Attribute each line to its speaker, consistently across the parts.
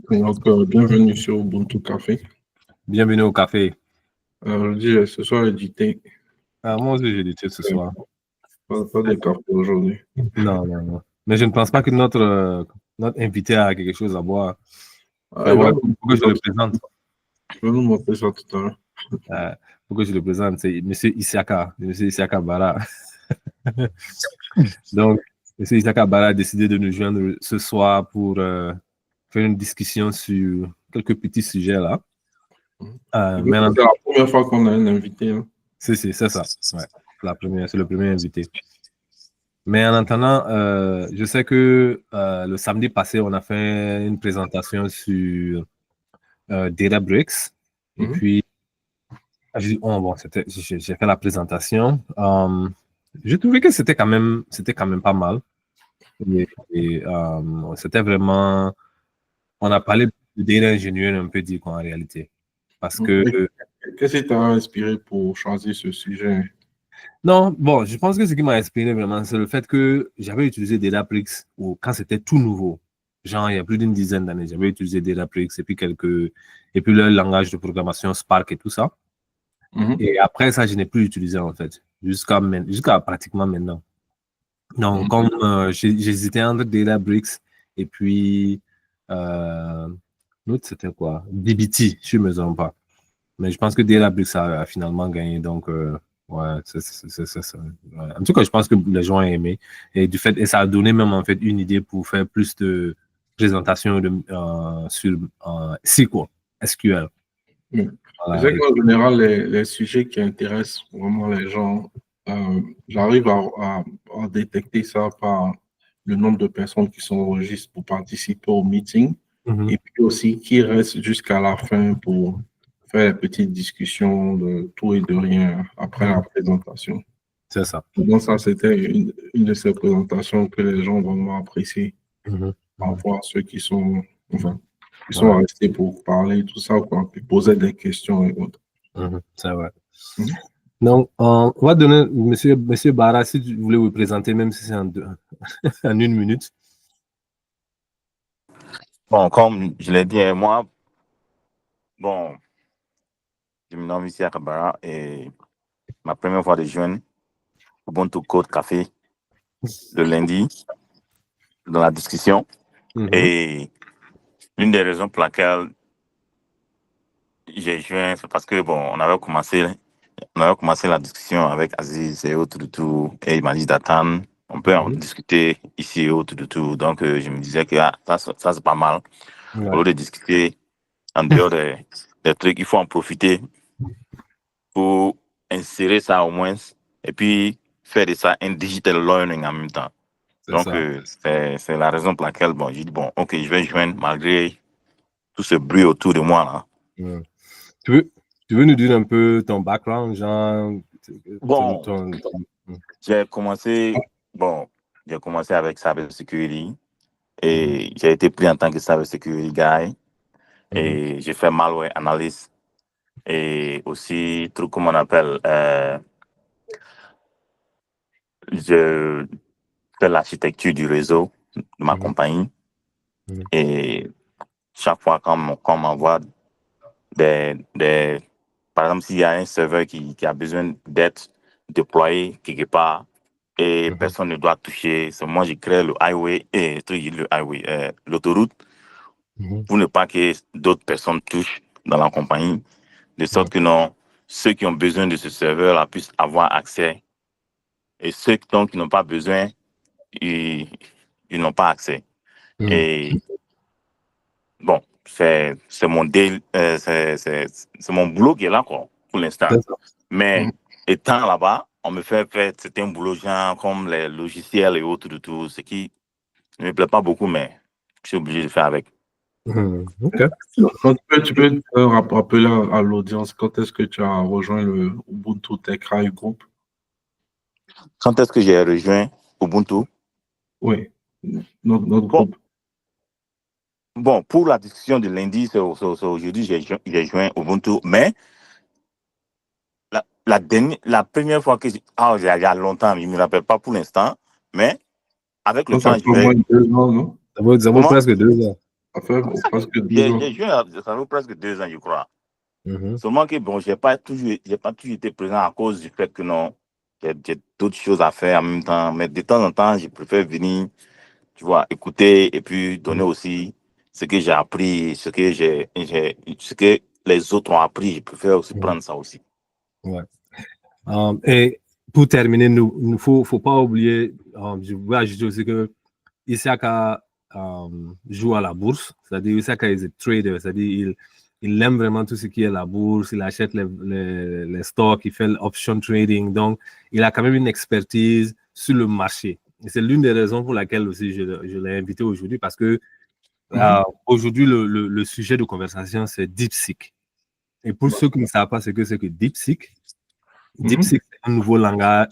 Speaker 1: Donc, bienvenue sur Ubuntu Café.
Speaker 2: Bienvenue au café.
Speaker 1: Je dis, ce soir, édité.
Speaker 2: Moi aussi, j'ai du thé ce soir.
Speaker 1: Pas de café aujourd'hui.
Speaker 2: Non. Mais je ne pense pas que notre invité a quelque chose à boire.
Speaker 1: Il
Speaker 2: Faut que je le présente.
Speaker 1: Je vais nous montrer ça tout à l'heure.
Speaker 2: Faut que je le présente. C'est M. Isiaka Bara. Donc, M. Isiaka Bara a décidé de nous joindre ce soir pour faire une discussion sur quelques petits sujets là.
Speaker 1: C'est la première fois qu'on a un invité. Hein.
Speaker 2: C'est ça. Ouais. C'est le premier invité. Mais en attendant, je sais que le samedi passé, on a fait une présentation sur Databricks. Et puis, j'ai fait la présentation. J'ai trouvé que c'était quand même pas mal. C'était vraiment... On a parlé de data engineering un peu dit quoi en réalité. Parce que...
Speaker 1: Qu'est-ce qui t'a inspiré pour choisir ce sujet?
Speaker 2: Non, bon, je pense que ce qui m'a inspiré vraiment, c'est le fait que j'avais utilisé Databricks quand c'était tout nouveau. Genre, il y a plus d'une dizaine d'années, j'avais utilisé Databricks et puis le langage de programmation Spark et tout ça. Et après ça, je n'ai plus utilisé en fait, jusqu'à pratiquement maintenant. Donc, comme j'hésitais entre Databricks et puis l'autre, c'était quoi? DBT, je ne me trompe pas. Mais je pense que Databricks a finalement gagné, donc ouais, c'est ça. Ouais. En tout cas, je pense que les gens ont aimé. Et ça a donné même en fait une idée pour faire plus de présentations sur SQL.
Speaker 1: Voilà. C'est qu'en général, les sujets qui intéressent vraiment les gens, j'arrive à détecter ça par le nombre de personnes qui sont enregistrées pour participer au meeting et puis aussi qui restent jusqu'à la fin pour faire une petite discussion de tout et de rien après la présentation.
Speaker 2: C'est ça.
Speaker 1: Donc ça, c'était une de ces présentations que les gens vont vraiment apprécier. Parfois, ceux qui sont restés pour parler, tout ça, quoi, puis poser des questions et autres.
Speaker 2: C'est vrai. Donc, on va donner, monsieur Bara, si vous voulez vous présenter, même si c'est en 1 minute.
Speaker 3: Bon, comme je l'ai dit, moi, bon, je me nomme Isiaka Bara et ma première fois de joindre Ubuntu Code Café le lundi dans la discussion. Et l'une des raisons pour laquelle j'ai joint, c'est parce que, bon, on avait commencé la discussion avec Aziz et autres du tout, et il m'a dit d'attendre. On peut en discuter ici et autres du tout. Donc, je me disais que ça c'est pas mal. Au lieu de discuter en dehors des trucs, il faut en profiter pour insérer ça au moins et puis faire de ça un digital learning en même temps. Donc, c'est la raison pour laquelle, bon, j'ai dit, bon, ok, je vais joindre malgré tout ce bruit autour de moi, là.
Speaker 2: Tu veux nous dire un peu ton background, genre?
Speaker 3: Bon, j'ai commencé avec cybersecurity et j'ai été pris en tant que cybersecurity guy et j'ai fait malware analyst et aussi, truc comme on appelle, je fais l'architecture du réseau de ma compagnie et chaque fois qu'on m'envoie par exemple, s'il y a un serveur qui a besoin d'être déployé quelque part et personne ne doit toucher, c'est moi qui crée le highway et l'autoroute pour ne pas que d'autres personnes touchent dans la compagnie, de sorte que ceux qui ont besoin de ce serveur-là puissent avoir accès et ceux qui n'ont pas besoin, ils n'ont pas accès. Et bon, c'est mon boulot qui est là, quoi, pour l'instant. Mais étant là-bas, on me fait faire certains boulots, genre comme les logiciels et autres de tout, ce qui ne me plaît pas beaucoup, mais je suis obligé de faire avec.
Speaker 2: Ok.
Speaker 1: Donc, tu peux rappeler à l'audience quand est-ce que tu as rejoint le Ubuntu Tech High Group?
Speaker 3: Quand est-ce que j'ai rejoint Ubuntu?
Speaker 1: Oui, notre groupe.
Speaker 3: Bon, pour la discussion de lundi, c'est aujourd'hui, j'ai joint Ubuntu, mais la première fois que il y a longtemps, je ne me rappelle pas pour l'instant, mais avec le temps,
Speaker 1: Ça fait au moins 2 ans, non?
Speaker 2: Ça vaut presque 2 ans.
Speaker 1: Ça fait presque 2 ans.
Speaker 3: Ça fait presque 2 ans, je crois. Seulement que bon, j'ai pas toujours été présent à cause du fait que non, j'ai d'autres choses à faire en même temps. Mais de temps en temps, je préfère venir, tu vois, écouter et puis donner aussi ce que j'ai appris, ce que les autres ont appris. Je préfère aussi prendre ça aussi.
Speaker 2: Ouais. Et pour terminer, il ne faut pas oublier, je voulais ajouter aussi que Issaka joue à la bourse, c'est-à-dire Issaka est un trader, c'est-à-dire il aime vraiment tout ce qui est la bourse, il achète les stocks, il fait l'option trading, donc il a quand même une expertise sur le marché. Et c'est l'une des raisons pour laquelle aussi je l'ai invité aujourd'hui, parce que aujourd'hui, le sujet de conversation, c'est DeepSeek. Et pour ceux qui ne savent pas ce que c'est que DeepSeek, DeepSeek, c'est un nouveau langage,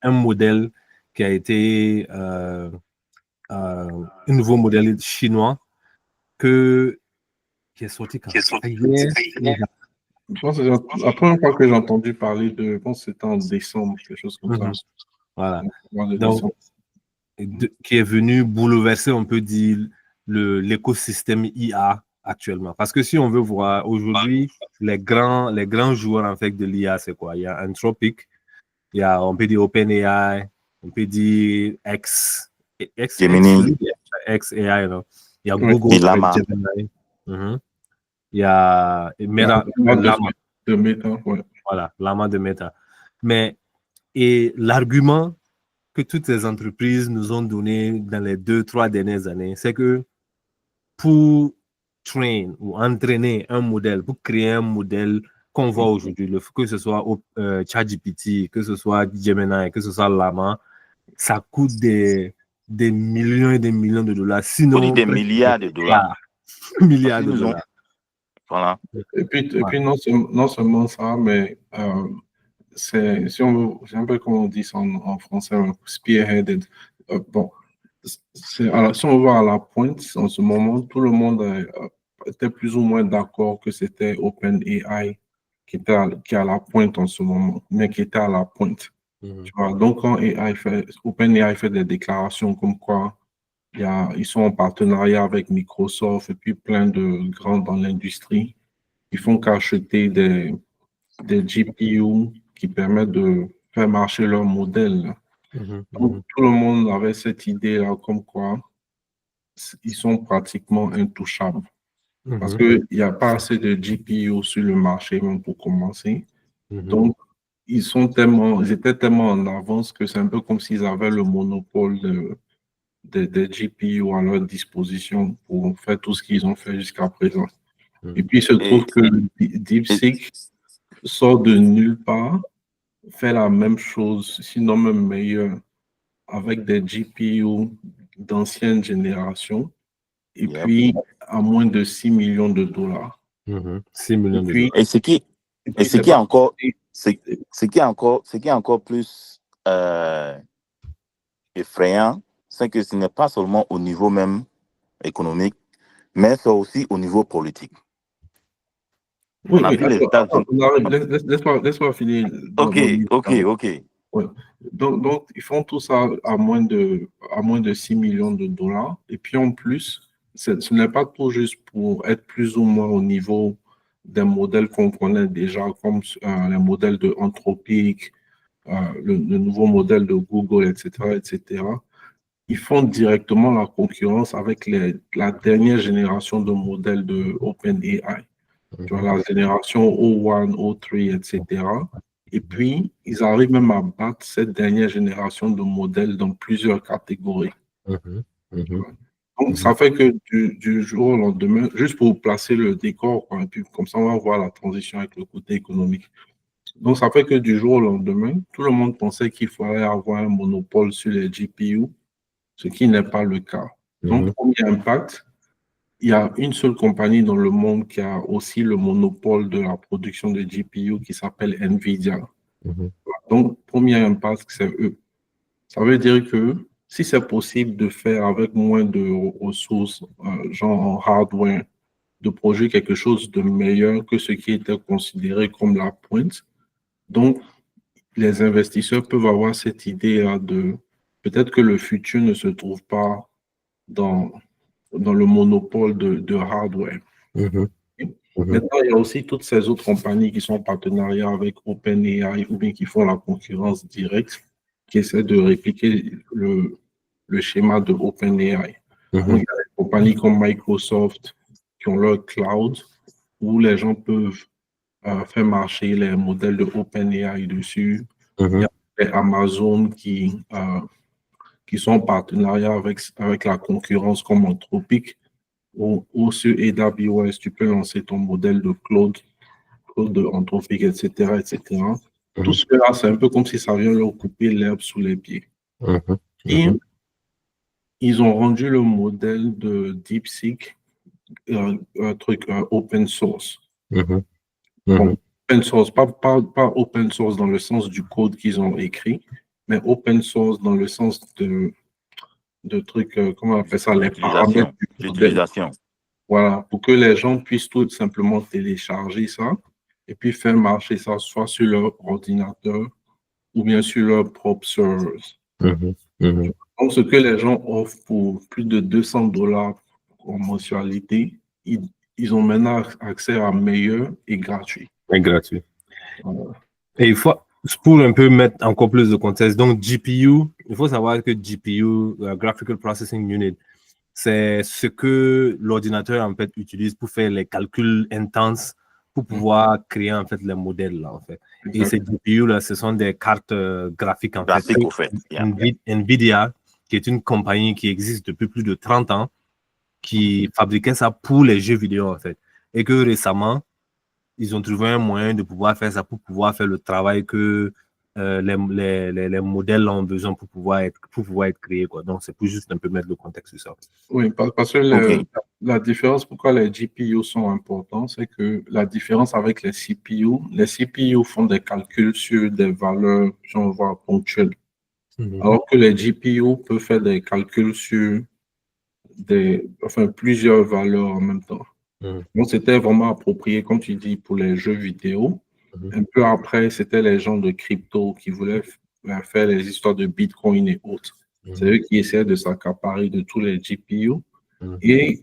Speaker 2: un modèle qui a été un nouveau modèle chinois qui est sorti quand hier.
Speaker 1: Je pense que la première fois que j'ai entendu parler je pense que c'était en décembre, quelque chose comme ça.
Speaker 2: Voilà. Donc, qui est venu bouleverser, on peut dire, l'écosystème IA actuellement. Parce que si on veut voir aujourd'hui, les grands joueurs en fait de l'IA, c'est quoi? Il y a Anthropic, il y a, on peut dire OpenAI, on peut dire
Speaker 3: Gemini.
Speaker 2: XAI, non? Il y a Google,
Speaker 3: Llama.
Speaker 2: Gemini. Il y a Meta, Llama.
Speaker 1: De Meta, ouais.
Speaker 2: Voilà, Llama de Meta. Mais, et l'argument que toutes ces entreprises nous ont donné dans les 2-3 dernières années, c'est que pour train ou entraîner un modèle, pour créer un modèle qu'on voit aujourd'hui, que ce soit ChatGPT, que ce soit Gemini, que ce soit Llama, ça coûte des millions et des millions de dollars. Sinon,
Speaker 3: des milliards de dollars.
Speaker 2: Milliards de dollars.
Speaker 3: Voilà.
Speaker 1: Et puis non seulement ça, mais c'est un peu comme on dit ça en français, spearheaded. Bon, si on va à la pointe, en ce moment, tout le monde était plus ou moins d'accord que c'était OpenAI qui est à la pointe en ce moment, mais qui était à la pointe. Tu vois? Donc, quand OpenAI fait des déclarations comme quoi ils sont en partenariat avec Microsoft et puis plein de grands dans l'industrie, ils font qu'acheter des GPU qui permettent de faire marcher leur modèle. Donc, tout le monde avait cette idée-là comme quoi ils sont pratiquement intouchables. Parce qu'il n'y a pas assez de GPU sur le marché, même pour commencer. Donc, ils étaient tellement en avance que c'est un peu comme s'ils avaient le monopole des GPU à leur disposition pour faire tout ce qu'ils ont fait jusqu'à présent. Et puis, il se trouve que DeepSeek sort de nulle part, fait la même chose, sinon même meilleur, avec des GPU d'ancienne génération, et puis à moins de 6 millions de dollars.
Speaker 2: 6 millions de dollars.
Speaker 3: Et ce qui est encore plus effrayant, c'est que ce n'est pas seulement au niveau même économique, mais c'est aussi au niveau politique.
Speaker 1: Oui, laisse-moi finir.
Speaker 3: Ok.
Speaker 1: Ouais. Donc, ils font tout ça à moins de 6 millions de dollars. Et puis en plus, ce n'est pas tout juste pour être plus ou moins au niveau des modèles qu'on connaît déjà, comme les modèles de Anthropic, le nouveau modèle de Google, etc., etc. Ils font directement la concurrence avec la dernière génération de modèles de OpenAI. Tu vois, la génération O1, O3, etc. Et puis, ils arrivent même à battre cette dernière génération de modèles dans plusieurs catégories. Donc, ça fait que du jour au lendemain, juste pour placer le décor, quoi, et puis comme ça, on va voir la transition avec le côté économique. Donc, ça fait que du jour au lendemain, tout le monde pensait qu'il fallait avoir un monopole sur les GPU, ce qui n'est pas le cas. Donc, premier impact, il y a une seule compagnie dans le monde qui a aussi le monopole de la production de GPU qui s'appelle NVIDIA. Donc, premier impact, c'est eux. Ça veut dire que si c'est possible de faire avec moins de ressources, genre en hardware, de produire quelque chose de meilleur que ce qui était considéré comme la pointe, donc les investisseurs peuvent avoir cette idée de peut-être que le futur ne se trouve pas dans dans le monopole de hardware. Maintenant, il y a aussi toutes ces autres compagnies qui sont en partenariat avec OpenAI ou bien qui font la concurrence directe, qui essaient de répliquer le schéma de OpenAI. Donc, il y a des compagnies comme Microsoft qui ont leur cloud où les gens peuvent faire marcher les modèles de OpenAI dessus. Il y a les Amazon qui sont en partenariat avec la concurrence comme Anthropic ou sur AWS, tu peux lancer ton modèle de Claude de Anthropic, etc., etc. Tout cela, c'est un peu comme si ça vient leur couper l'herbe sous les pieds. Et ils ont rendu le modèle de DeepSeek un truc open source. Bon, open source, pas open source dans le sens du code qu'ils ont écrit, mais open source dans le sens de trucs, comment on appelle ça, les paramètres du modèle. Voilà, pour que les gens puissent tout simplement télécharger ça et puis faire marcher ça soit sur leur ordinateur ou bien sur leur propre serveur. Donc, ce que les gens offrent pour plus de $200 en mensualité, ils ont maintenant accès à meilleur et gratuit.
Speaker 2: Et gratuit. Et il faut, pour un peu mettre encore plus de contexte, donc GPU, il faut savoir que GPU, Graphical Processing Unit, c'est ce que l'ordinateur en fait utilise pour faire les calculs intenses pour pouvoir créer en fait les modèles là en fait. Et ces GPU là, ce sont des cartes graphiques en fait. Nvidia, qui est une compagnie qui existe depuis plus de 30 ans, qui fabriquait ça pour les jeux vidéo en fait. Et que récemment, ils ont trouvé un moyen de pouvoir faire ça pour pouvoir faire le travail que les modèles ont besoin pour pouvoir être créés, quoi. Donc, c'est pour juste un peu mettre le contexte sur ça.
Speaker 1: Oui, parce que la différence, pourquoi les GPU sont importants, c'est que la différence avec les CPU font des calculs sur des valeurs, j'en vois, ponctuelles. Alors que les GPU peuvent faire des calculs sur plusieurs valeurs en même temps. Donc, c'était vraiment approprié, comme tu dis, pour les jeux vidéo. Un peu après, c'était les gens de crypto qui voulaient faire les histoires de Bitcoin et autres. C'est eux qui essaient de s'accaparer de tous les GPU. Et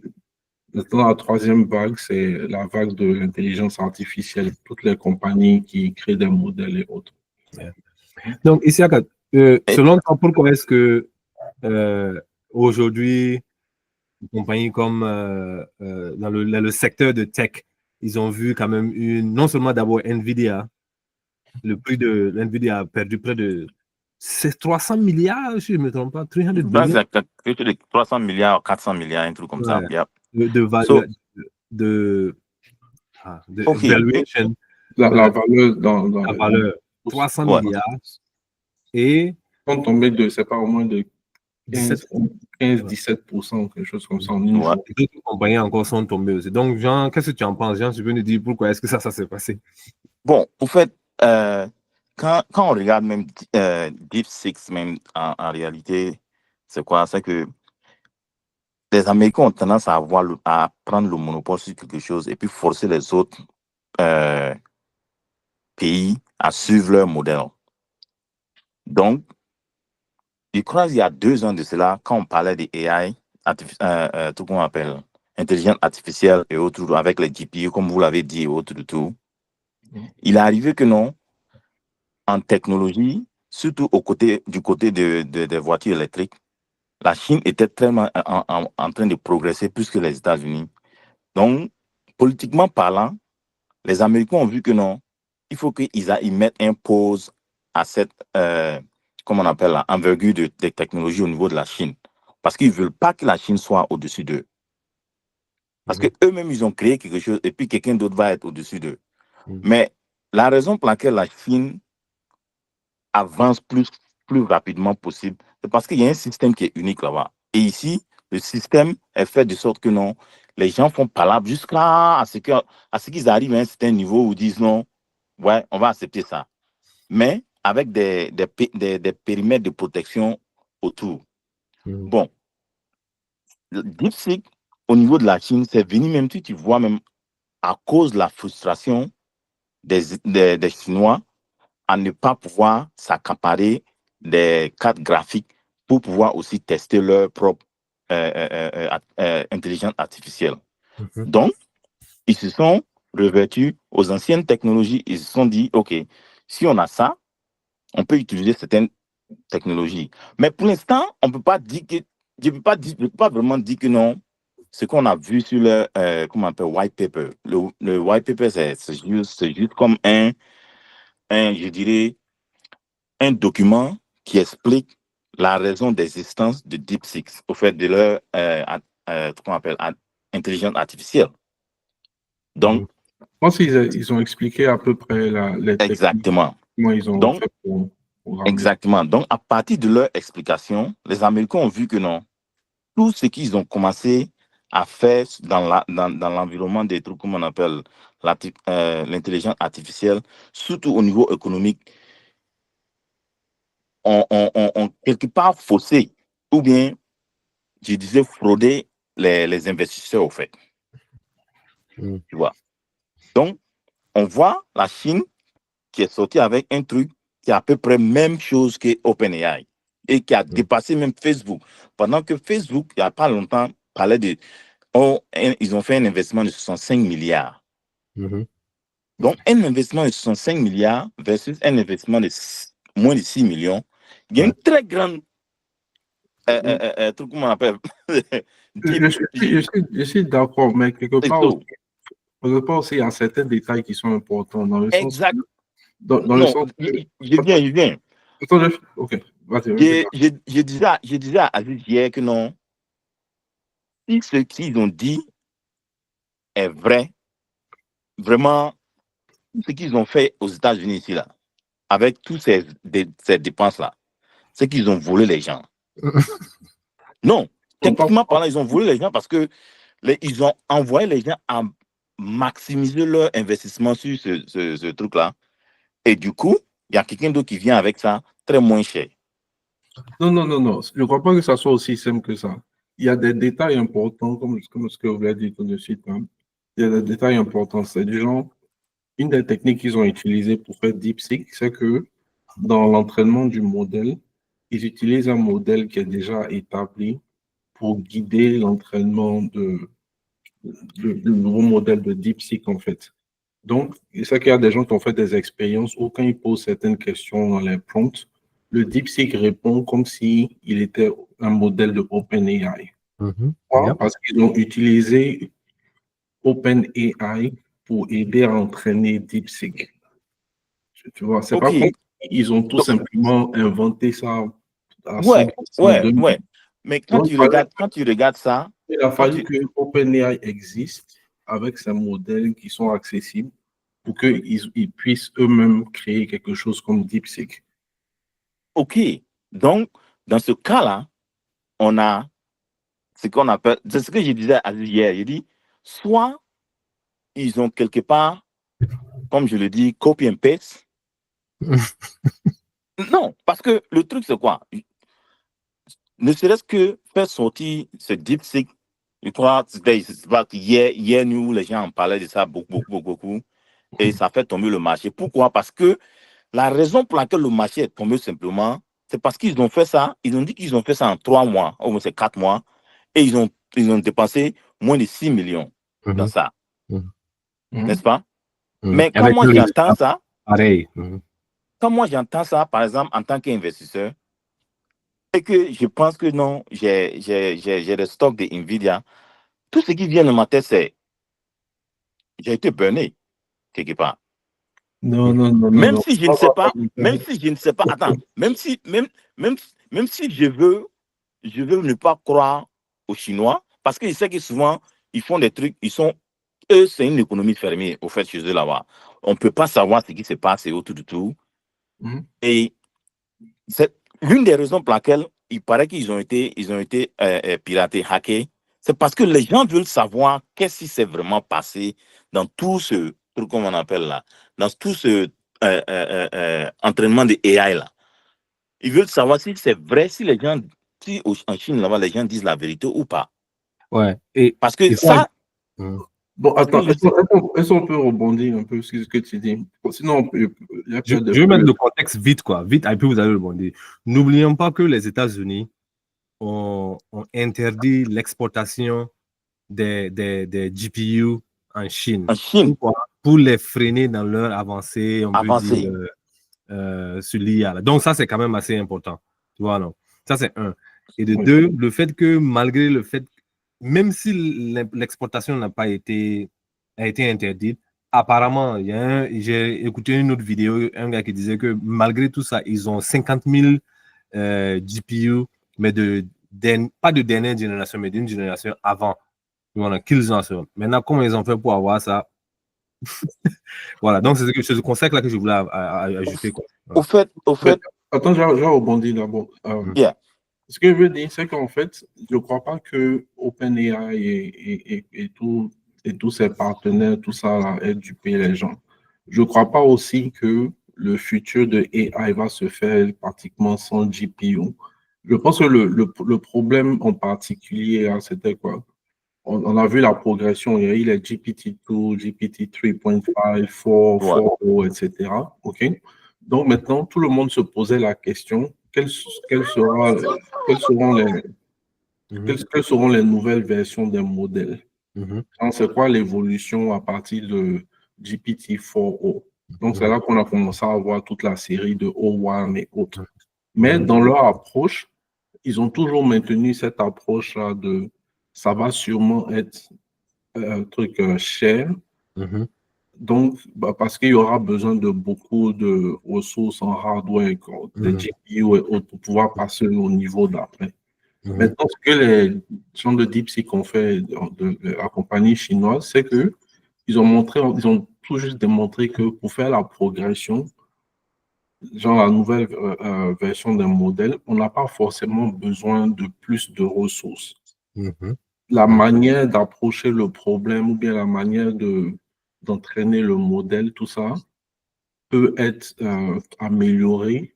Speaker 1: maintenant, la troisième vague, c'est la vague de l'intelligence artificielle. Toutes les compagnies qui créent des modèles et autres.
Speaker 2: Donc, ici, selon toi, pourquoi est-ce que aujourd'hui, des compagnies comme dans le secteur de tech, ils ont vu quand même non seulement d'abord Nvidia, le prix de Nvidia a perdu près de 300 milliards, si je ne me trompe pas, 300 billions.
Speaker 3: 300 milliards, 400 milliards, un truc comme ça.
Speaker 2: De valuation.
Speaker 1: La valeur dans
Speaker 2: la valeur, 300 milliards. Et
Speaker 1: ils sont tombés de, c'est pas au moins de 15-17%, quelque chose comme ça en une journée.
Speaker 2: D'autres compagnies encore sont tombées aussi. Donc, Jean, qu'est-ce que tu en penses? Jean, tu peux nous dire pourquoi est-ce que ça s'est passé?
Speaker 3: Bon, en fait, quand on regarde même DeepSeek, même en réalité, c'est quoi? C'est que les Américains ont tendance à prendre le monopole sur quelque chose et puis forcer les autres pays à suivre leur modèle. Donc, je crois qu'il y a 2 ans de cela, quand on parlait des AI, tout qu'on appelle intelligence artificielle et autres, avec les GPU, comme vous l'avez dit, et autres de tout, il est arrivé que non, en technologie, surtout du côté des voitures électriques, la Chine était tellement en train de progresser plus que les États-Unis. Donc, politiquement parlant, les Américains ont vu que non, il faut qu'ils mettent un pause à cette, comment on appelle, envergure des technologies au niveau de la Chine. Parce qu'ils ne veulent pas que la Chine soit au-dessus d'eux. Parce qu'eux-mêmes, ils ont créé quelque chose et puis quelqu'un d'autre va être au-dessus d'eux. Mais la raison pour laquelle la Chine avance plus rapidement possible, c'est parce qu'il y a un système qui est unique là-bas. Et ici, le système est fait de sorte que non, les gens font palabre jusqu'à ce qu'ils arrivent à un certain niveau où ils disent non, ouais, on va accepter ça. Mais avec des périmètres de protection autour. Bon, le DeepSeek, au niveau de la Chine, c'est venu même, tu vois, même à cause de la frustration des Chinois à ne pas pouvoir s'accaparer des cartes graphiques pour pouvoir aussi tester leur propre intelligence artificielle. Donc, ils se sont revêtus aux anciennes technologies. Ils se sont dit, OK, si on a ça, on peut utiliser certaines technologies. Mais pour l'instant, on ne peut pas dire que, je ne peux pas vraiment dire que non, ce qu'on a vu sur le, comment on appelle, white paper. Le white paper, c'est juste comme je dirais, un document qui explique la raison d'existence de DeepSeek, au fait de leur, comment on appelle, intelligence artificielle. Donc,
Speaker 1: je pense qu'ils ont expliqué à peu près les techniques,
Speaker 3: exactement.
Speaker 1: comment ils ont
Speaker 3: Donc,
Speaker 1: fait pour
Speaker 3: exactement. Donc, à partir de leur explication, les Américains ont vu que non, tout ce qu'ils ont commencé à faire dans l'environnement des trucs, comme on appelle l'intelligence artificielle, surtout au niveau économique, ont quelque part faussé, ou bien, je disais, fraudé les investisseurs, au fait. Tu vois. Donc, on voit la Chine qui est sortie avec un truc qui est à peu près même chose que OpenAI et qui a dépassé même Facebook. Pendant que Facebook, il n'y a pas longtemps, parlait de... ils ont fait un investissement de 65 milliards. Donc, un investissement de 65 milliards versus un investissement de moins de 6 millions, il y a une très grande... truc, comment on appelle
Speaker 1: je suis d'accord, mais quelque part aussi, il y a certains détails qui sont importants dans le sens.
Speaker 3: Exact.
Speaker 1: Dans
Speaker 3: non,
Speaker 1: le sens.
Speaker 3: Je viens.
Speaker 1: Ok, vas-y.
Speaker 3: Je disais à Aziz hier que non, si ce qu'ils ont dit est vrai, vraiment, ce qu'ils ont fait aux États-Unis ici, là, avec toutes ces dépenses-là, c'est qu'ils ont volé les gens. Non, techniquement parlant, ils ont volé les gens parce que ils ont envoyé les gens à maximiser leur investissement sur ce truc-là. Et du coup, il y a quelqu'un d'autre qui vient avec ça très moins cher.
Speaker 1: Non. Je ne crois pas que ça soit aussi simple que ça. Il y a des détails importants, comme ce que vous avez dit tout de suite. Hein. Il y a des détails importants. C'est du genre, une des techniques qu'ils ont utilisées pour faire DeepSeek, c'est que dans l'entraînement du modèle, ils utilisent un modèle qui est déjà établi pour guider l'entraînement du nouveau modèle de DeepSeek, en fait. Donc, c'est qu'il y a des gens qui ont fait des expériences où quand ils posent certaines questions dans les prompts, le DeepSeek répond comme s'il était un modèle de OpenAI. Parce qu'ils ont utilisé OpenAI pour aider à entraîner DeepSeek. Tu vois, c'est pas comme ils ont tout simplement inventé ça à 100%.
Speaker 3: Ouais. Mais quand tu regardes ça,
Speaker 1: il a fallu que OpenAI existe avec ces modèles qui sont accessibles pour qu'ils puissent eux-mêmes créer quelque chose comme DeepSeek.
Speaker 3: OK. Donc, dans ce cas-là, on a ce qu'on appelle, c'est ce que je disais hier, je dis, soit ils ont quelque part, comme je le dis, copy and paste. Non, parce que le truc, c'est quoi? Ne serait-ce que faire sortir ce DeepSeek, je crois, hier, nous, les gens en parlaient de ça beaucoup, et ça fait tomber le marché. Pourquoi? Parce que la raison pour laquelle le marché est tombé simplement, c'est parce qu'ils ont fait ça, ils ont dit qu'ils ont fait ça en 3 mois, au moins c'est 4 mois, et ils ont dépensé moins de 6 millions dans ça. N'est-ce pas? Mais quand moi j'entends ça,
Speaker 2: pareil.
Speaker 3: Quand moi j'entends ça, par exemple, en tant qu'investisseur, et que je pense que non, j'ai des stocks de Nvidia, tout ce qui vient de ma tête, c'est j'ai été burné quelque part.
Speaker 1: Non.
Speaker 3: Même si je ne sais pas, attends, même si je veux ne pas croire aux Chinois, parce que je sais que souvent, ils font des trucs, eux, c'est une économie fermée, au fait, chez eux là-bas. On ne peut pas savoir ce qui se passe et autour de tout. Et c'est l'une des raisons pour laquelle il paraît qu'ils ont été piratés, hackés, c'est parce que les gens veulent savoir qu'est-ce qui s'est vraiment passé dans tout ce truc qu'on appelle là, dans tout ce entraînement de AI là. Ils veulent savoir si c'est vrai, si les gens, si en Chine là-bas, les gens disent la vérité ou pas.
Speaker 2: Ouais.
Speaker 3: Parce que ça.
Speaker 1: Bon, attends, est-ce qu'on peut rebondir un peu sur ce que tu dis? Sinon,
Speaker 2: je vais mettre le contexte vite, quoi. Vite, et puis vous allez rebondir. N'oublions pas que les États-Unis ont interdit l'exportation des GPU en Chine.
Speaker 3: En Chine.
Speaker 2: Pourquoi? Pour les freiner dans leur avancée, on peut dire, sur l'IA. Donc, ça, c'est quand même assez important. Tu vois, non? Ça, c'est un. Et de deux, le fait que malgré le fait, même si l'exportation n'a pas été interdite, apparemment, j'ai écouté une autre vidéo, un gars qui disait que malgré tout ça, ils ont 50 000 GPU, mais pas de dernière génération, mais d'une génération avant. Voilà, qu'ils en sont. Maintenant, comment ils ont fait pour avoir ça? Voilà, donc c'est ce concept-là que je voulais ajouter. Quoi.
Speaker 3: Voilà. Au fait.
Speaker 1: Attends, j'ai rebondi d'abord. Ce que je veux dire, c'est qu'en fait, je ne crois pas que OpenAI et tous ses partenaires, tout ça, là, aient dupé les gens. Je ne crois pas aussi que le futur de AI va se faire pratiquement sans GPU. Je pense que le problème en particulier, c'était quoi? On a vu la progression. Il y a eu les GPT-2, GPT 3.5, 4.0, etc. OK? Donc maintenant, tout le monde se posait la question, quelles seront les nouvelles versions des modèles? C'est quoi l'évolution à partir de GPT-4o? Donc c'est là qu'on a commencé à avoir toute la série de O1 et autres. Mais dans leur approche, ils ont toujours maintenu cette approche-là de ça va sûrement être un truc cher. Donc, parce qu'il y aura besoin de beaucoup de ressources en hardware, des GPU et autres, pour pouvoir passer au niveau d'après. Maintenant, ce que les gens de DeepSeek ont fait de la compagnie chinoise, c'est que ils ont tout juste démontré que pour faire la progression, genre la nouvelle version d'un modèle, on n'a pas forcément besoin de plus de ressources. La manière d'approcher le problème ou bien la manière d'entraîner le modèle, tout ça, peut être améliorée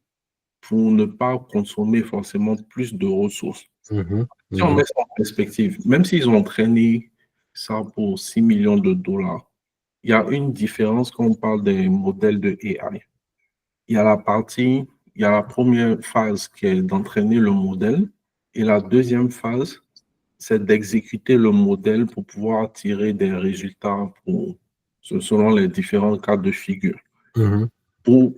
Speaker 1: pour ne pas consommer forcément plus de ressources. Si on met ça en perspective, même s'ils ont entraîné ça pour 6 millions de dollars, il y a une différence quand on parle des modèles de AI. Il y a la première phase qui est d'entraîner le modèle et la deuxième phase, c'est d'exécuter le modèle pour pouvoir tirer des résultats selon les différents cas de figure. Pour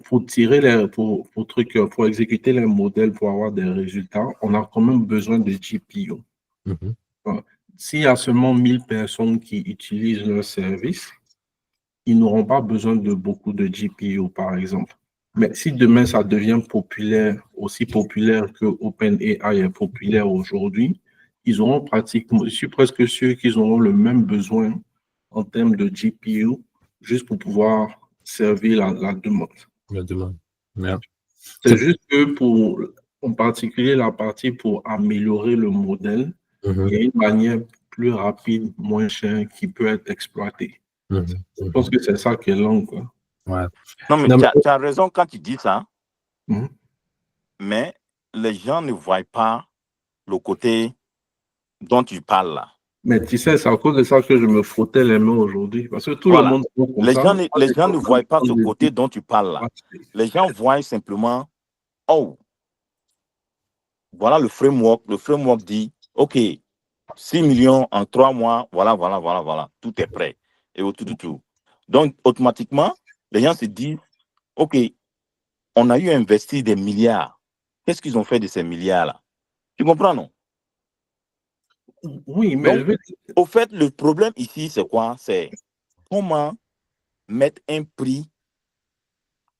Speaker 1: exécuter les modèles, pour avoir des résultats, on a quand même besoin de GPU. S'il y a seulement 1000 personnes qui utilisent leur service, ils n'auront pas besoin de beaucoup de GPU, par exemple. Mais si demain, ça devient populaire, aussi populaire que OpenAI est populaire aujourd'hui, ils auront pratiquement, je suis presque sûr qu'ils auront le même besoin en termes de GPU, juste pour pouvoir servir la demande.
Speaker 2: La demande. Yeah.
Speaker 1: C'est juste que en particulier la partie pour améliorer le modèle, il y a une manière plus rapide, moins chère qui peut être exploitée. Je pense que c'est ça qui est long, quoi.
Speaker 2: Ouais.
Speaker 3: Non, mais tu as raison quand tu dis ça, mais les gens ne voient pas le côté dont tu parles là.
Speaker 1: Mais tu sais, c'est à cause de ça que je me frottais les mains aujourd'hui. Parce que tout le monde...
Speaker 3: Les gens ne voient pas ce côté dont tu parles là. Les gens voient simplement, oh, voilà le framework. Le framework dit, OK, 6 millions en 3 mois, voilà. Tout est prêt. Et tout. Donc, automatiquement, les gens se disent, OK, on a eu investi des milliards. Qu'est-ce qu'ils ont fait de ces milliards-là? Tu comprends, non?
Speaker 1: Oui, mais...
Speaker 3: Donc, au fait, le problème ici, c'est quoi? C'est comment mettre un prix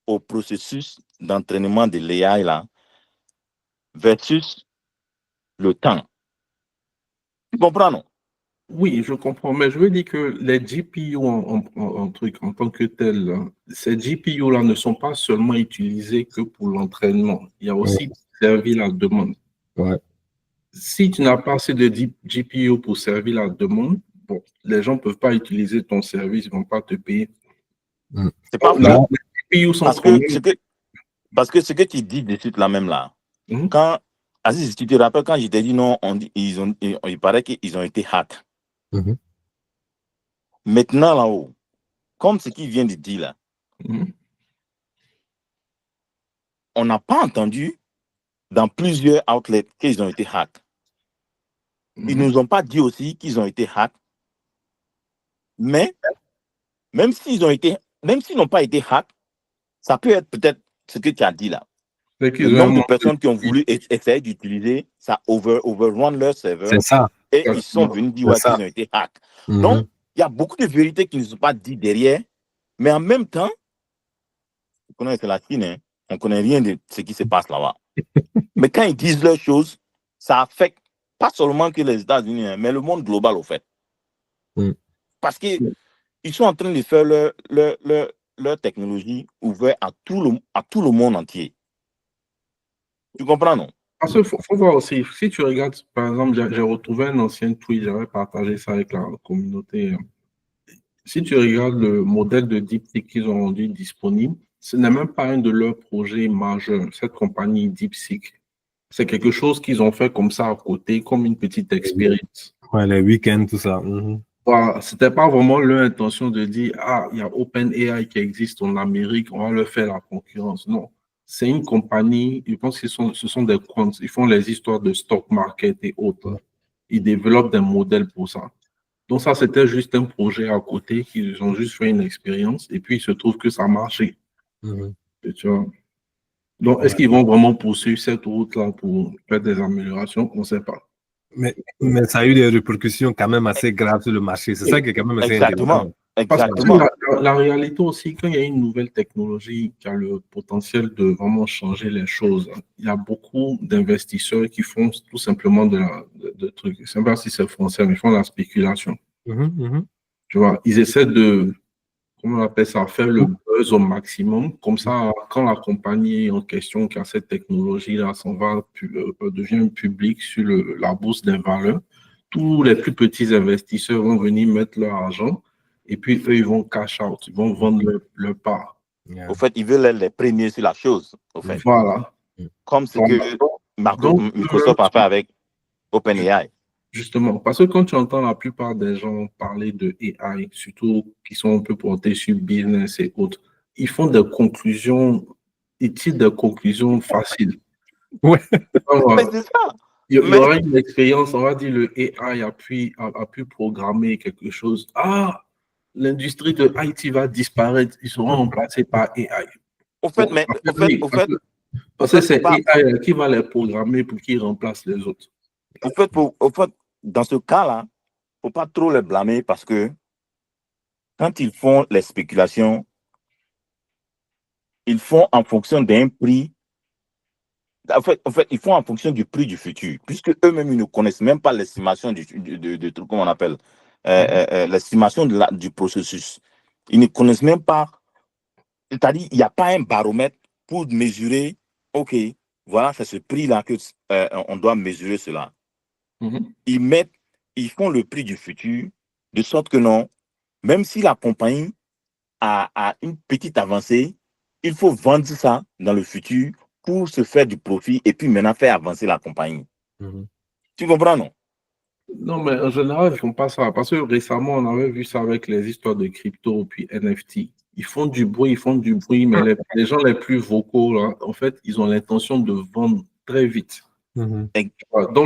Speaker 3: au processus d'entraînement de l'AI là versus le temps. Tu comprends, non?
Speaker 1: Oui, je comprends, mais je veux dire que les GPU en tant que tel, là, ces GPU-là ne sont pas seulement utilisés que pour l'entraînement. Il y a aussi servi la demande.
Speaker 2: Ouais.
Speaker 1: Si tu n'as pas assez de GPU pour servir la demande, bon, les gens ne peuvent pas utiliser ton service, ils ne vont pas te payer.
Speaker 3: C'est pas vrai.
Speaker 1: Les GPU sont
Speaker 3: parce que ce que tu dis de suite là même là, quand Aziz, tu te rappelles quand je t'ai dit non, il paraît qu'ils ont été hackés. Maintenant là-haut, comme ce qu'il vient de dire là, on n'a pas entendu dans plusieurs outlets qu'ils ont été hackés. Ils ne nous ont pas dit aussi qu'ils ont été hackés. Mais même s'ils n'ont pas été hackés, ça peut être peut-être ce que tu as dit là. Le nombre de personnes qui ont voulu essayer d'utiliser, ça overrun leur serveur.
Speaker 2: C'est ça.
Speaker 3: Et ils sont venus dire qu'ils ont été hackés. Donc, il y a beaucoup de vérités qui ne sont pas dites derrière. Mais en même temps, on connaît la Chine, hein, on ne connaît rien de ce qui se passe là-bas. Mais quand ils disent leurs choses, ça affecte pas seulement que les États-Unis, hein, mais le monde global, au fait. Parce qu'ils sont en train de faire leur technologie ouverte à tout le monde entier. Tu comprends, non?
Speaker 1: Parce qu'il faut voir aussi, si tu regardes, par exemple, j'ai retrouvé un ancien tweet, j'avais partagé ça avec la communauté. Si tu regardes le modèle de DeepSeek qu'ils ont rendu disponible, ce n'est même pas un de leurs projets majeurs, cette compagnie DeepSeek. C'est quelque chose qu'ils ont fait comme ça à côté, comme une petite expérience.
Speaker 2: Ouais, les week-ends, tout ça.
Speaker 1: Voilà, c'était pas vraiment leur intention de dire, ah, il y a OpenAI qui existe en Amérique, on va leur faire la concurrence. Non. C'est une compagnie, je pense que ce sont des comptes, ils font les histoires de stock market et autres. Ils développent des modèles pour ça. Donc ça, c'était juste un projet à côté, qu'ils ont juste fait une expérience et puis il se trouve que ça a marché. Tu vois? Donc, est-ce qu'ils vont vraiment poursuivre cette route-là pour faire des améliorations? On ne sait pas.
Speaker 2: Mais ça a eu des répercussions quand même assez graves sur le marché. C'est ça qui est quand même assez intéressant.
Speaker 3: Exactement.
Speaker 1: Parce que la réalité aussi, quand il y a une nouvelle technologie qui a le potentiel de vraiment changer les choses, il y a beaucoup d'investisseurs qui font tout simplement de trucs. Je ne sais pas si c'est français, mais ils font de la spéculation. Tu vois, ils essaient de, comment on appelle ça, faire le buzz au maximum. Comme ça, quand la compagnie en question qui a cette technologie-là s'en va, devient publique sur la bourse des valeurs, tous les plus petits investisseurs vont venir mettre leur argent et puis eux, ils vont cash out, ils vont vendre leur part.
Speaker 3: Au fait, ils veulent être les premiers sur la chose. Au fait.
Speaker 1: Voilà.
Speaker 3: Comme ce que Microsoft a fait avec OpenAI.
Speaker 1: Justement, parce que quand tu entends la plupart des gens parler de AI, surtout qui sont un peu portés sur business et autres, ils font des conclusions, ils tirent des conclusions faciles.
Speaker 2: Ouais.
Speaker 3: Mais c'est ça.
Speaker 1: Il y aura une expérience, on va dire le AI a pu programmer quelque chose. Ah, l'industrie de IT va disparaître, ils seront remplacés par AI.
Speaker 3: Au fait,
Speaker 1: parce que c'est AI qui va les programmer pour qu'ils remplacent les autres.
Speaker 3: Au fait, dans ce cas-là, il ne faut pas trop les blâmer parce que quand ils font les spéculations, ils font en fonction d'un prix. En fait, ils font en fonction du prix du futur, puisque eux-mêmes, ils ne connaissent même pas l'estimation du truc, comment on appelle, l'estimation du processus. Ils ne connaissent même pas, c'est-à-dire, il n'y a pas un baromètre pour mesurer, OK, voilà, c'est ce prix-là qu'on doit mesurer cela. Ils font le prix du futur, de sorte que non, même si la compagnie a une petite avancée, il faut vendre ça dans le futur pour se faire du profit et puis maintenant faire avancer la compagnie. Tu comprends, non?
Speaker 1: Non, mais en général, ils ne font pas ça. Parce que récemment, on avait vu ça avec les histoires de crypto puis NFT. Ils font du bruit, mais les gens les plus vocaux, là, en fait, ils ont l'intention de vendre très vite. Donc,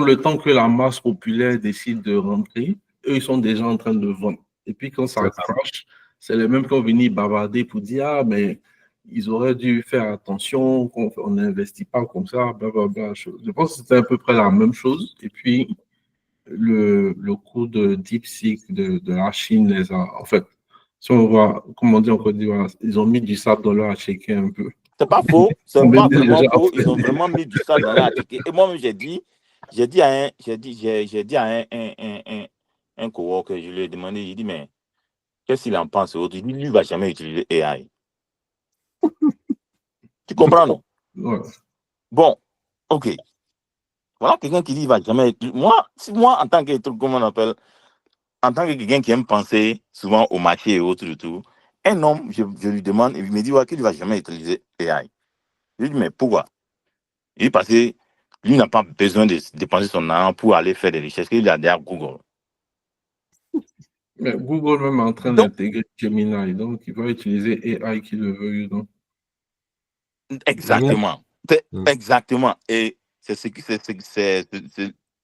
Speaker 1: le temps que la masse populaire décide de rentrer, eux, ils sont déjà en train de vendre. Et puis, quand ça crash, c'est les mêmes qui vont venir bavarder pour dire, ah, mais ils auraient dû faire attention, qu'on n'investit pas comme ça, blablabla. Je pense que c'était à peu près la même chose. Et puis, le coup de DeepSeek de la Chine les a, en fait, si on voit, comme on dit en Côte d'Ivoire, ils ont mis du sable dans leur checker un peu.
Speaker 3: C'est pas faux, c'est pas vraiment faux. Ils ont vraiment mis du sable dans leur checker. Et moi-même, j'ai dit à un coworker, je lui ai demandé, il dit, mais qu'est-ce qu'il en pense? Il dit, lui, il ne va jamais utiliser AI. Tu comprends, non?
Speaker 1: Ouais.
Speaker 3: Bon, OK. Voilà quelqu'un qui dit qu'il ne va jamais utiliser. Moi, en tant que, comment on appelle, en tant que quelqu'un qui aime penser souvent au marché et autres, tout, un homme, je lui demande, et il me dit qu'il ne va jamais utiliser AI. Je lui dis, mais pourquoi? Il dit, parce que lui n'a pas besoin de dépenser son argent pour aller faire des recherches, qu'il a derrière Google.
Speaker 1: Mais Google même est en train d'intégrer Gemini, donc il va utiliser AI qui le veut. Donc.
Speaker 3: Exactement. Exactement. Et c'est ce qui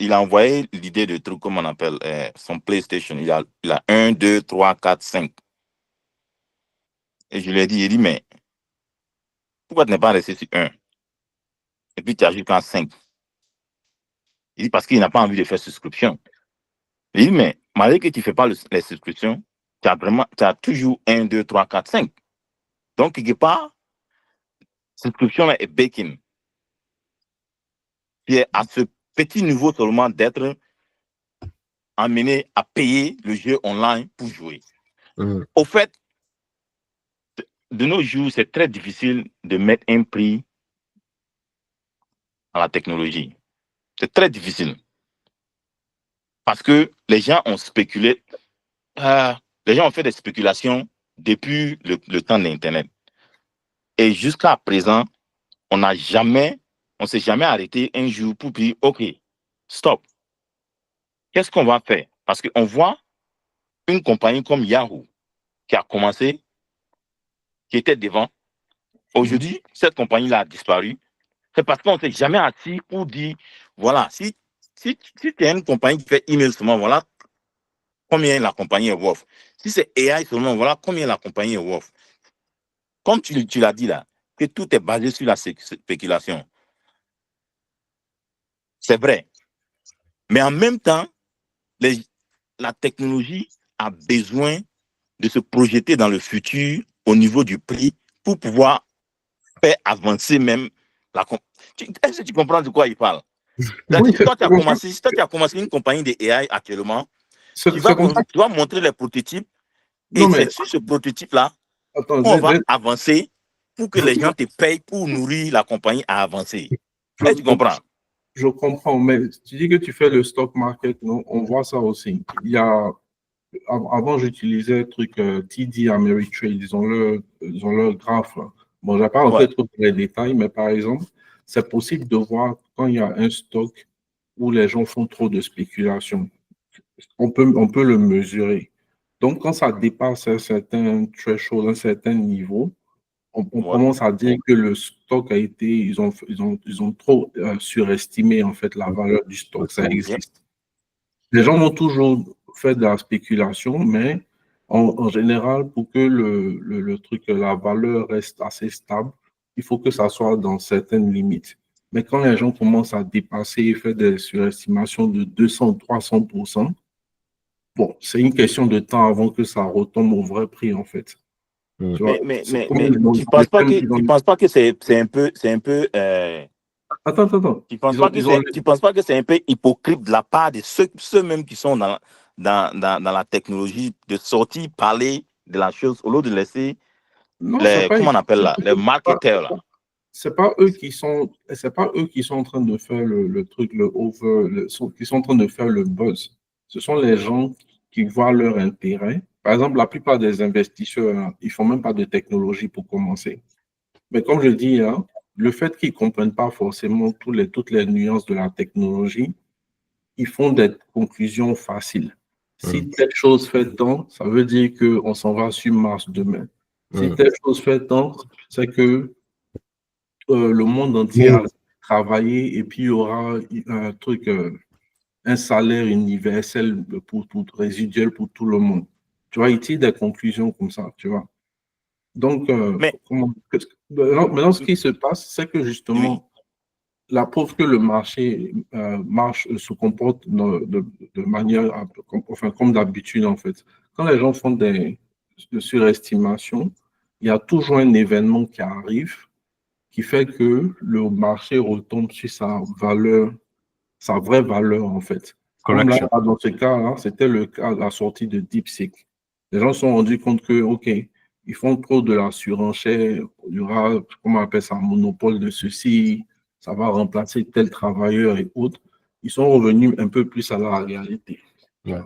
Speaker 3: il a envoyé l'idée de truc, comme on appelle son PlayStation. Il a 1, 2, 3, 4, 5. Et je lui ai dit, il dit, mais pourquoi tu n'es pas resté sur 1? Et puis tu as jusqu'à 5. Il dit, parce qu'il n'a pas envie de faire souscription. Il dit, mais malgré que tu ne fais pas les souscriptions, tu as toujours 1, 2, 3, 4, 5. Donc, quelque part, souscription là est baking. Qui est à ce petit niveau seulement d'être amené à payer le jeu online pour jouer. Au fait, de nos jours, c'est très difficile de mettre un prix à la technologie. C'est très difficile. Parce que les gens ont spéculé, les gens ont fait des spéculations depuis le temps d'Internet. Et jusqu'à présent, on ne s'est jamais arrêté un jour pour dire, OK, stop. Qu'est-ce qu'on va faire? Parce qu'on voit une compagnie comme Yahoo qui a commencé, qui était devant. Aujourd'hui, cette compagnie-là a disparu. C'est parce qu'on ne s'est jamais assis pour dire, voilà, si tu es une compagnie qui fait email seulement, voilà combien la compagnie est worth. Si c'est AI seulement, voilà combien la compagnie est worth. Comme tu l'as dit là, que tout est basé sur la spéculation. C'est vrai. Mais en même temps, la technologie a besoin de se projeter dans le futur au niveau du prix pour pouvoir faire avancer même la compagnie. Est-ce que tu comprends de quoi il parle? Oui, si toi, tu as commencé une compagnie de AI actuellement, tu vas montrer les prototypes et c'est sur ce prototype-là qu'on va avancer pour que les gens te payent pour nourrir la compagnie à avancer. Est-ce que tu comprends?
Speaker 1: Je comprends, mais tu dis que tu fais le stock market, non? On voit ça aussi. Avant, j'utilisais le truc TD Ameritrade, ils ont leur graphe. Là. Bon, je n'ai pas rentré trop dans les détails, mais par exemple, c'est possible de voir quand il y a un stock où les gens font trop de spéculation. On peut le mesurer. Donc, quand ça dépasse un certain threshold, un certain niveau, on commence à dire que le stock a été, ils ont trop surestimé en fait la valeur du stock, ça existe. Les gens vont toujours faire de la spéculation, mais en général, pour que le truc, la valeur reste assez stable, il faut que ça soit dans certaines limites. Mais quand les gens commencent à dépasser et faire des surestimations de 200-300%, bon, c'est une question de temps avant que ça retombe au vrai prix en fait.
Speaker 3: Mais tu ne penses pas que c'est un peu
Speaker 1: Attends.
Speaker 3: Tu ne penses pas que c'est un peu hypocrite de la part de ceux même qui sont dans la technologie de sortir parler de la chose au lieu de laisser comment on appelle là, les marketeurs là.
Speaker 1: C'est pas eux qui sont en train de faire le truc, qui sont en train de faire le buzz. Ce sont les gens qui voient leur intérêt. Par exemple, la plupart des investisseurs, ils font même pas de technologie pour commencer. Mais comme je dis, hein, le fait qu'ils ne comprennent pas forcément toutes les nuances de la technologie, ils font des conclusions faciles. Si telle chose fait tant, ça veut dire qu'on s'en va sur Mars demain. Si telle chose fait tant, c'est que le monde entier a travaillé et puis il y aura un truc, un salaire universel résiduel pour tout le monde. Tu vois, ils tirent des conclusions comme ça, tu vois. Donc, maintenant, ce qui se passe, c'est que justement, la preuve que le marché se comporte de manière, comme d'habitude, en fait. Quand les gens font des surestimations, il y a toujours un événement qui arrive qui fait que le marché retombe sur sa vraie valeur, en fait. Comme là, dans ce cas-là, c'était le cas de la sortie de DeepSeek. Les gens se sont rendus compte que, OK, ils font trop de la surenchère, il y aura, comment on appelle ça, un monopole de ceci, ça va remplacer tel travailleur et autres. Ils sont revenus un peu plus à la réalité.
Speaker 2: Ouais.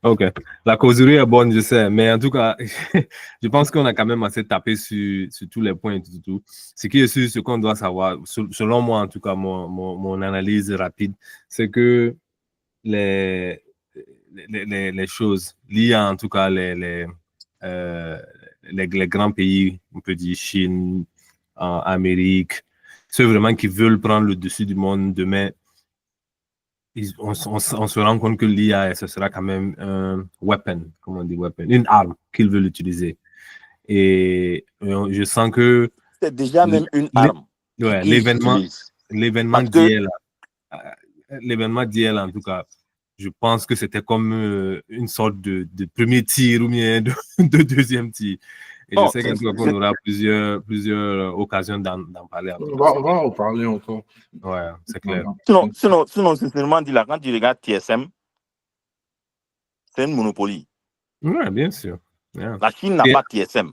Speaker 2: OK. La causerie est bonne, je sais, mais en tout cas, je pense qu'on a quand même assez tapé sur tous les points et tout. Ce qui est sûr, ce qu'on doit savoir, selon moi, en tout cas, mon analyse rapide, c'est que les choses liées, en tout cas, les grands pays, on peut dire Chine, Amérique, ceux vraiment qui veulent prendre le dessus du monde demain, on se rend compte que l'IA, ce sera quand même un weapon, comment on dit weapon, une arme qu'ils veulent utiliser. Et je sens que
Speaker 3: c'est déjà même une arme.
Speaker 2: Ouais, l'événement d'hier, en tout cas, je pense que c'était comme une sorte de premier tir ou bien de deuxième tir. Et je sais qu'on aura plusieurs occasions d'en parler.
Speaker 1: On va en parler encore.
Speaker 2: Ouais, c'est clair.
Speaker 3: Sinon, sincèrement, dit là, quand tu regardes TSM, c'est une monopolie.
Speaker 2: Ouais, bien sûr. Yeah.
Speaker 3: La Chine n'a pas TSM.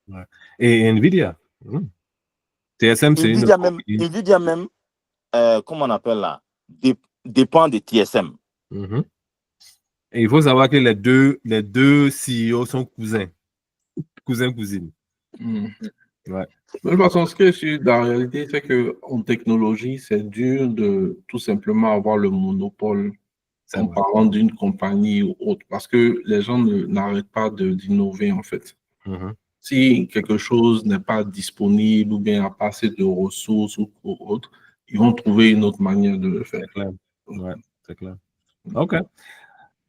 Speaker 2: Ouais. Et Nvidia. TSM, c'est
Speaker 3: Nvidia même, comment on appelle là, dépend de TSM.
Speaker 2: Mm-hmm. Et il faut savoir que les deux CEO sont cousines. Ouais.
Speaker 1: De toute façon, ce que je la réalité, c'est qu'en technologie, c'est dur de tout simplement avoir le monopole en parlant d'une compagnie ou autre, parce que les gens n'arrêtent pas d'innover, en fait.
Speaker 2: Mm-hmm.
Speaker 1: Si quelque chose n'est pas disponible ou bien n'a pas assez de ressources ou autre, ils vont trouver une autre manière de le faire.
Speaker 2: C'est clair. Ouais, c'est clair. OK.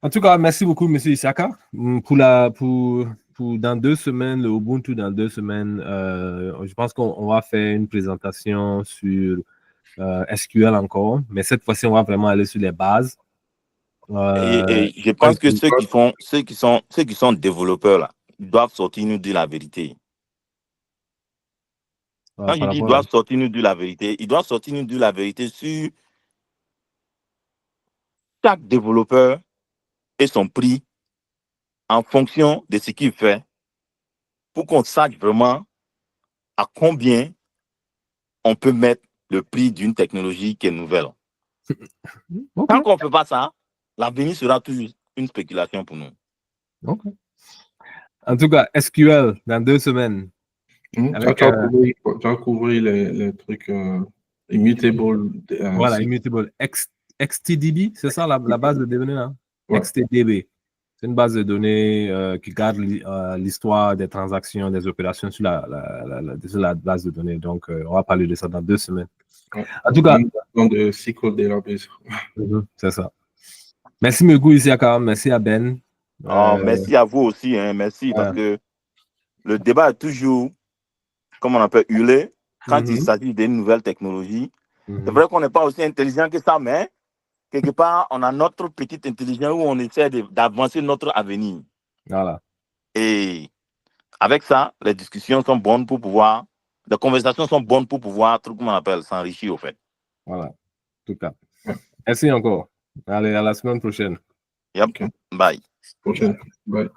Speaker 2: En tout cas, merci beaucoup, M. Isaka. Pour dans 2 semaines, le Ubuntu dans 2 semaines, je pense qu'on va faire une présentation sur SQL encore, mais cette fois-ci, on va vraiment aller sur les bases.
Speaker 3: Et je pense que ceux qui sont développeurs là, ils doivent sortir nous dire la vérité. Quand je dis ils doivent sortir nous dire la vérité, ils doivent sortir nous dire la vérité sur chaque développeur et son prix en fonction de ce qu'il fait, pour qu'on sache vraiment à combien on peut mettre le prix d'une technologie qui est nouvelle. Okay. Tant qu'on ne fait pas ça, l'avenir sera toujours une spéculation pour nous.
Speaker 2: Okay. En tout cas, SQL dans 2 semaines.
Speaker 1: Tu as couvert les trucs immutable.
Speaker 2: Voilà, immutable. XTDB, c'est ça la base de données là? Ouais. XTDB. C'est une base de données qui garde l'histoire des transactions, des opérations sur la base de données. Donc, on va parler de ça dans 2 semaines.
Speaker 1: Ouais.
Speaker 2: En tout cas,
Speaker 1: de SQL database.
Speaker 2: C'est ça. Merci beaucoup, Isiaka. Merci à Ben.
Speaker 3: Merci à vous aussi. Hein. Merci parce que le débat est toujours, comme on appelle, hurlé quand il s'agit d'une nouvelle technologie. C'est vrai qu'on n'est pas aussi intelligent que ça, mais quelque part, on a notre petite intelligence où on essaie d'avancer notre avenir.
Speaker 2: Voilà.
Speaker 3: Et avec ça, les discussions sont bonnes pour pouvoir, les conversations sont bonnes pour pouvoir, comme on appelle, s'enrichir au fait.
Speaker 2: Voilà. En tout cas. Merci encore. Allez, à la semaine prochaine.
Speaker 3: Yep. Okay. Bye.
Speaker 1: Prochaine. Bye.